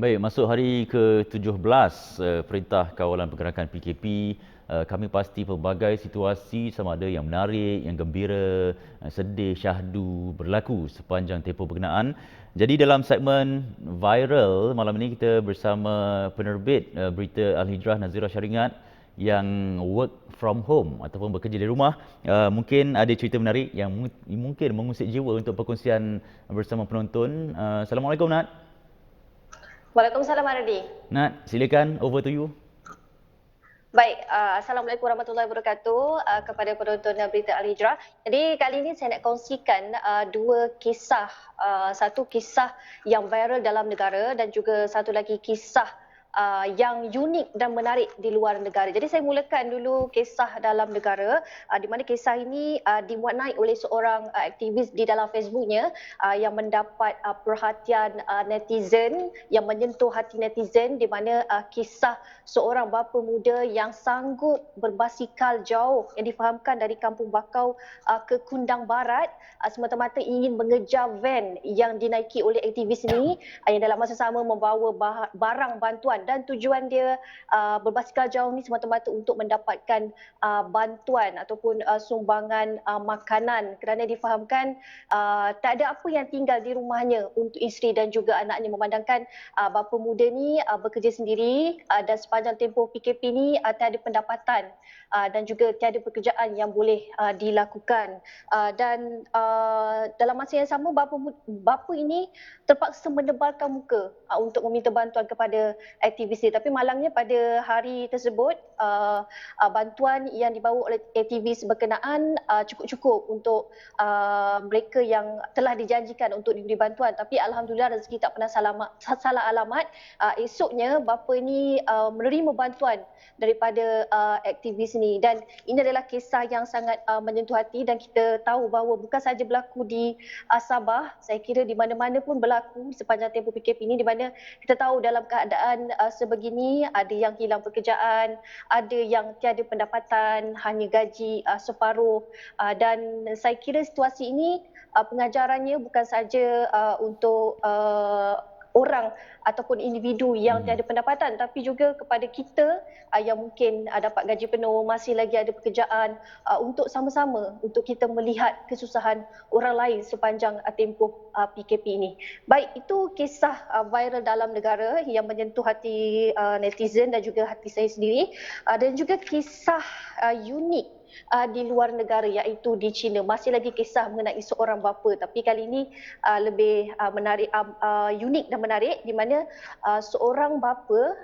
Baik, masuk hari ke-17 Perintah Kawalan Pergerakan PKP, kami pasti pelbagai situasi sama ada yang menarik, yang gembira, sedih, syahdu berlaku sepanjang tempoh berkenaan. Jadi dalam segmen viral malam ini kita bersama penerbit berita Al-Hijrah Nazira Syaringat yang work from home ataupun bekerja di rumah. Mungkin ada cerita menarik yang mungkin mengusik jiwa untuk perkongsian bersama penonton. Assalamualaikum Nat. Waalaikumsalam Ardi. Nat, silakan, over to you. Baik, Assalamualaikum warahmatullahi wabarakatuh kepada penonton berita Al-Hijrah. Jadi kali ini saya nak kongsikan dua kisah, satu kisah yang viral dalam negara dan juga satu lagi kisah yang unik dan menarik di luar negara. Jadi saya mulakan dulu kisah dalam negara, di mana kisah ini dimuat naik oleh seorang aktivis di dalam Facebooknya yang mendapat perhatian netizen, yang menyentuh hati netizen, di mana kisah seorang bapa muda yang sanggup berbasikal jauh yang difahamkan dari Kampung Bakau ke Kundang Barat semata-mata ingin mengejar van yang dinaiki oleh aktivis ini yang dalam masa sama membawa barang bantuan, dan tujuan dia berbasikal jauh ni semata-mata untuk mendapatkan bantuan ataupun sumbangan makanan, kerana difahamkan tak ada apa yang tinggal di rumahnya untuk isteri dan juga anaknya, memandangkan bapa muda ni bekerja sendiri dan sepanjang tempoh PKP ni tiada pendapatan dan juga tiada pekerjaan yang boleh dilakukan, dan dalam masa yang sama bapa ini terpaksa menebalkan muka untuk meminta bantuan kepada aktivis dia. Tapi malangnya pada hari tersebut bantuan yang dibawa oleh aktivis berkenaan cukup-cukup untuk mereka yang telah dijanjikan untuk diberi bantuan. Tapi alhamdulillah rezeki tak pernah salah alamat. Esoknya bapa ini menerima bantuan daripada aktivis ni, dan ini adalah kisah yang sangat menyentuh hati, dan kita tahu bahawa bukan sahaja berlaku di Sabah, saya kira di mana-mana pun berlaku sepanjang tempoh PKP ini, di mana kita tahu dalam keadaan sebegini ada yang hilang pekerjaan, ada yang tiada pendapatan, hanya gaji separuh, dan saya kira situasi ini pengajarannya bukan saja untuk orang ataupun individu yang tiada pendapatan, tapi juga kepada kita yang mungkin dapat gaji penuh, masih lagi ada pekerjaan, untuk sama-sama untuk kita melihat kesusahan orang lain sepanjang tempoh PKP ini. Baik, itu kisah viral dalam negara yang menyentuh hati netizen dan juga hati saya sendiri, dan juga kisah unik di luar negara, iaitu di China. Masih lagi kisah mengenai seorang bapa, tapi kali ini lebih menarik, unik dan menarik, di mana seorang bapa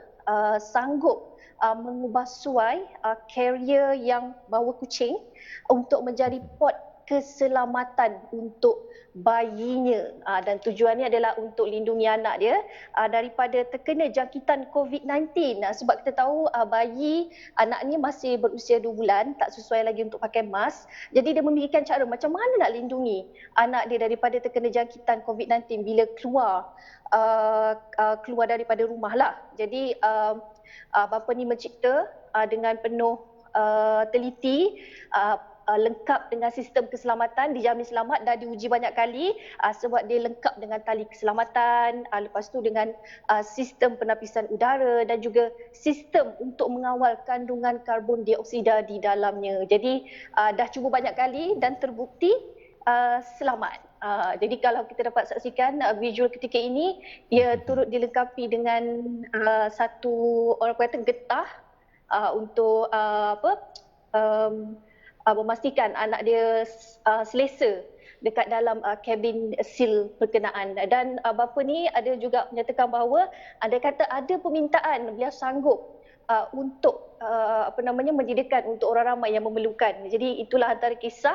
sanggup mengubah suai carrier yang bawa kucing untuk menjadi pot keselamatan untuk bayinya, dan tujuannya adalah untuk lindungi anak dia daripada terkena jangkitan COVID-19, sebab kita tahu bayi anak ni masih berusia 2 bulan, tak sesuai lagi untuk pakai mask. Jadi dia memikirkan cara macam mana nak lindungi anak dia daripada terkena jangkitan COVID-19 bila keluar daripada rumah lah. Jadi bapa ni mencipta dengan penuh teliti, lengkap dengan sistem keselamatan, dijamin selamat, dah diuji banyak kali sebab dia lengkap dengan tali keselamatan, lepas tu dengan sistem penapisan udara dan juga sistem untuk mengawal kandungan karbon dioksida di dalamnya. Jadi dah cuba banyak kali dan terbukti selamat. Jadi kalau kita dapat saksikan visual ketika ini, ia turut dilengkapi dengan satu, orang kata, getah untuk memastikan anak dia selesa dekat dalam kabin seal berkenaan. Dan bapa ni ada juga menyatakan bahawa andai kata ada permintaan, beliau sanggup untuk menyediakan untuk orang ramai yang memerlukan. Jadi itulah antara kisah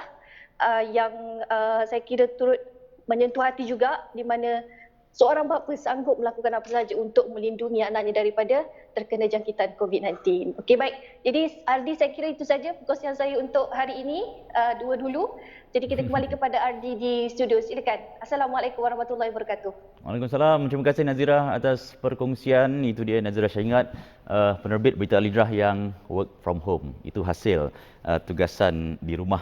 yang saya kira turut menyentuh hati juga, di mana seorang bapa sanggup melakukan apa sahaja untuk melindungi anaknya daripada terkena jangkitan COVID-19. Okey, baik. Jadi Ardi, saya kira itu saja perkongsian saya untuk hari ini, dua dulu. Jadi kita kembali kepada Ardi di studio. Silakan. Assalamualaikum warahmatullahi wabarakatuh. Waalaikumsalam. Terima kasih Nazira atas perkongsian. Itu dia Nazira Syaringat, penerbit berita Al-Hijrah yang work from home. Itu hasil tugasan di rumah.